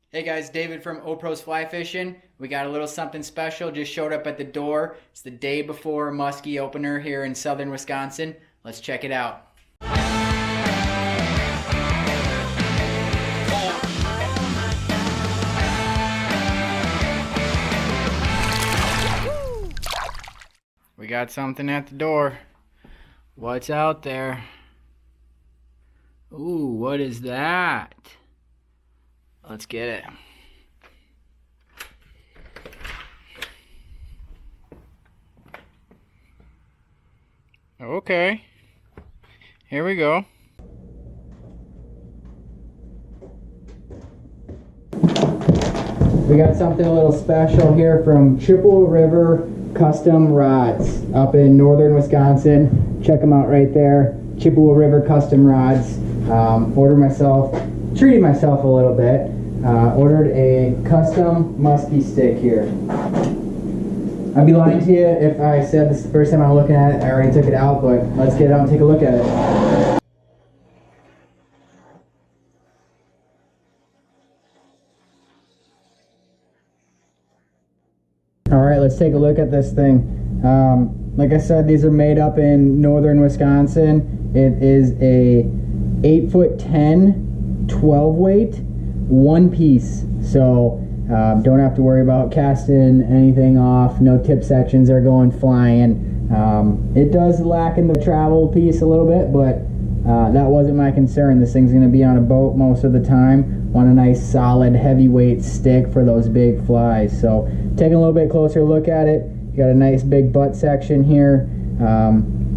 Hey guys, David from Opro's Fly Fishing. We got a little something special, just showed up at the door. It's the day before Musky opener here in southern Wisconsin. Let's check it out. We got something at the door. What's out there? Ooh, what is that? Let's get it. Okay. Here we go. We got something a little special here from Chippewa River Custom Rods up in northern Wisconsin. Check them out right there. Chippewa River Custom Rods. Treated myself a little bit. Ordered a custom musky stick here. I'd be lying to you if I said this is the first time I'm looking at it. I already took it out, but let's get it out and take a look at it. Alright, let's take a look at this thing. Like I said, these are made up in northern Wisconsin. It is a 8'10", 12 weight, one piece. So don't have to worry about casting anything off. No tip sections are going flying. It does lack in the travel piece a little bit, but that wasn't my concern. This thing's going to be on a boat most of the time. Want a nice solid heavyweight stick for those big flies. So taking a little bit closer look at it, you got a nice big butt section here,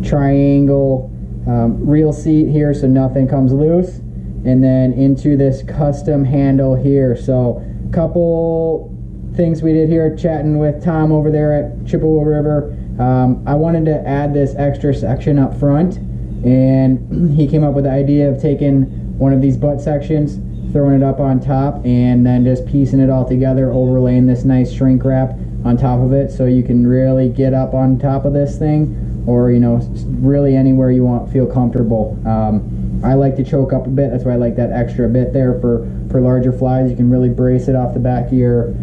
triangle reel seat here so nothing comes loose, and then into this custom handle here. So couple things we did here chatting with Tom over there at Chippewa River. I wanted to add this extra section up front, and he came up with the idea of taking one of these butt sections, throwing it up on top, and then just piecing it all together, overlaying this nice shrink wrap on top of it, so you can really get up on top of this thing, or really anywhere you want, feel comfortable. I like to choke up a bit. That's why I like that extra bit there for larger flies. You can really brace it off the back of your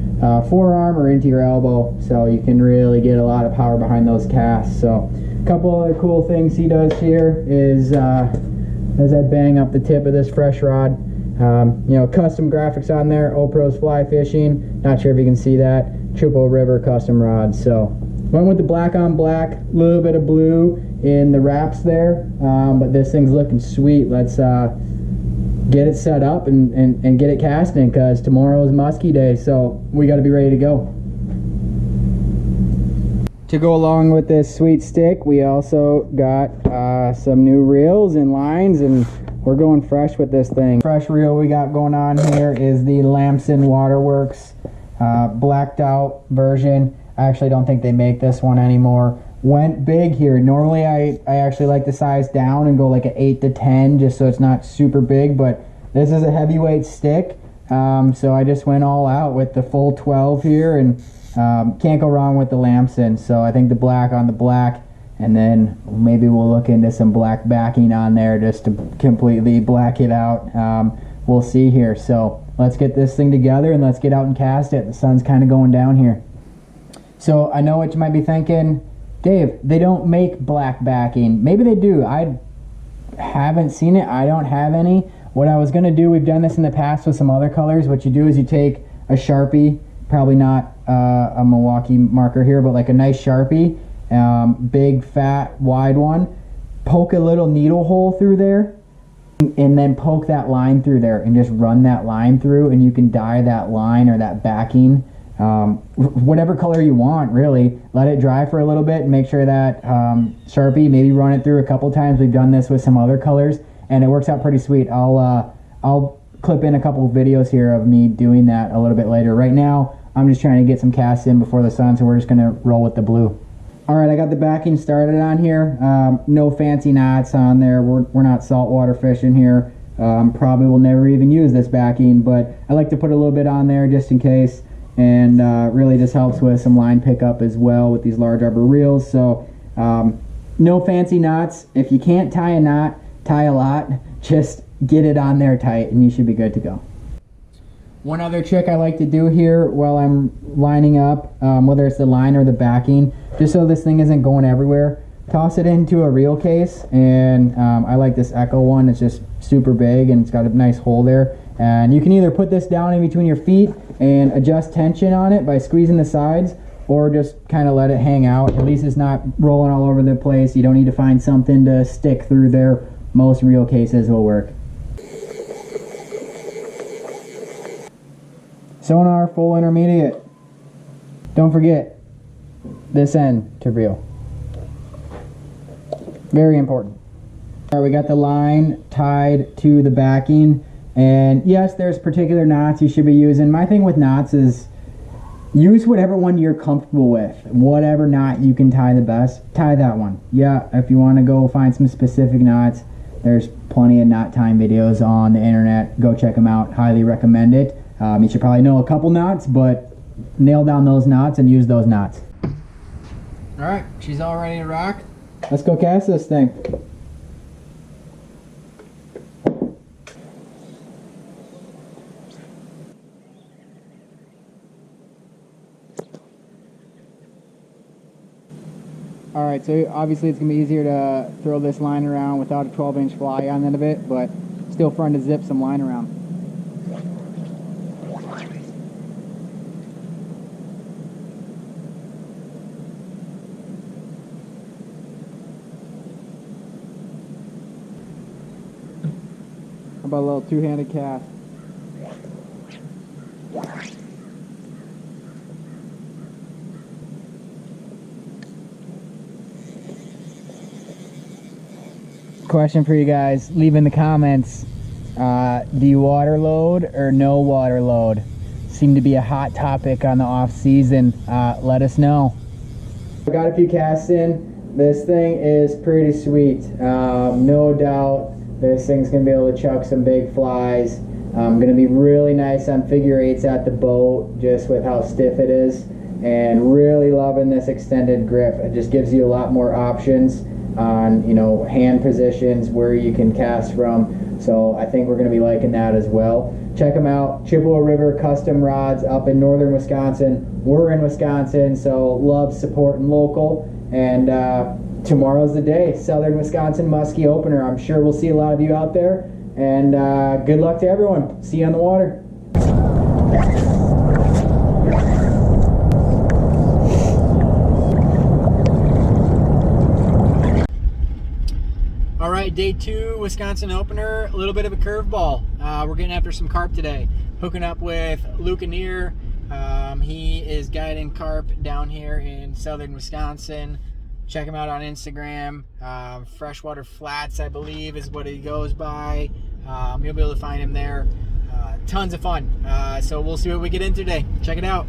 forearm or into your elbow, so you can really get a lot of power behind those casts. So a couple other cool things he does here is as I bang up the tip of this fresh rod, custom graphics on there, Opro's Fly Fishing. Not sure if you can see that. Chippewa River Custom Rods. So went with the black on black, a little bit of blue in the wraps there, but this thing's looking sweet. Let's get it set up and get it casting, because tomorrow is musky day, so we got to be ready to go. To go along with this sweet stick, we also got some new reels and lines, and we're going fresh with this thing. Fresh reel we got going on here is the Lamson Waterworks blacked out version. I actually don't think they make this one anymore. Went big here. Normally I actually like to size down and go like an 8 to 10 just so it's not super big, but this is a heavyweight stick, so I just went all out with the full 12 here, and can't go wrong with the Lamson. So I think the black on the black, and then maybe we'll look into some black backing on there just to completely black it out. We'll see here. So let's get this thing together and let's get out and cast it. The sun's kind of going down here. So I know what you might be thinking, Dave, they don't make black backing. Maybe they do. I haven't seen it. I don't have any. What I was going to do, we've done this in the past with some other colors. What you do is you take a Sharpie, probably not a Milwaukee marker here, but like a nice Sharpie, big, fat, wide one, poke a little needle hole through there, and then poke that line through there and just run that line through, and you can dye that line or that backing whatever color you want, really. Let it dry for a little bit and make sure that Sharpie, maybe run it through a couple times. We've done this with some other colors and it works out pretty sweet. I'll clip in a couple of videos here of me doing that a little bit later. Right now I'm just trying to get some casts in before the sun, so we're just gonna roll with the blue. Alright, I got the backing started on here. No fancy knots on there. We're not saltwater fishing here. Probably will never even use this backing, but I like to put a little bit on there just in case, and really just helps with some line pickup as well with these large arbor reels. So no fancy knots. If you can't tie a knot, tie a lot. Just get it on there tight and you should be good to go. One other trick I like to do here while I'm lining up, whether it's the line or the backing, just so this thing isn't going everywhere, toss it into a reel case. And I like this Echo one. It's just super big and it's got a nice hole there. And you can either put this down in between your feet and adjust tension on it by squeezing the sides, or just kind of let it hang out. At least it's not rolling all over the place. You don't need to find something to stick through there. Most reel cases will work. Sonar full intermediate. Don't forget this end to reel. Very important. All right, we got the line tied to the backing. And yes, there's particular knots you should be using. My thing with knots is use whatever one you're comfortable with. Whatever knot you can tie the best, tie that one. Yeah, if you want to go find some specific knots, there's plenty of knot tying videos on the internet. Go check them out. Highly recommend it. You should probably know a couple knots, but nail down those knots and use those knots. All right, she's all ready to rock. Let's go cast this thing. All right, so obviously it's gonna be easier to throw this line around without a 12-inch fly on the end of it, but still fun to zip some line around. How about a little two-handed cast? Question for you guys, leave in the comments, do you water load or no water load? Seem to be a hot topic on the off season. Let us know. I got a few casts in. This thing is pretty sweet. No doubt this thing's gonna be able to chuck some big flies. Gonna be really nice on figure eights at the boat, just with how stiff it is, and really loving this extended grip. It just gives you a lot more options on, you know, hand positions where you can cast from. So I think we're going to be liking that as well. Check them out, Chippewa River Custom Rods up in northern Wisconsin. We're in Wisconsin, so love supporting local. And tomorrow's the day, Southern Wisconsin Musky opener. I'm sure we'll see a lot of you out there. And good luck to everyone. See you on the water. All right, day 2, Wisconsin opener, a little bit of a curveball. We're getting after some carp today. Hooking up with Luke Annear. He is guiding carp down here in southern Wisconsin. Check him out on Instagram. Freshwater Flats, I believe, is what he goes by. You'll be able to find him there. Tons of fun. So we'll see what we get in today. Check it out.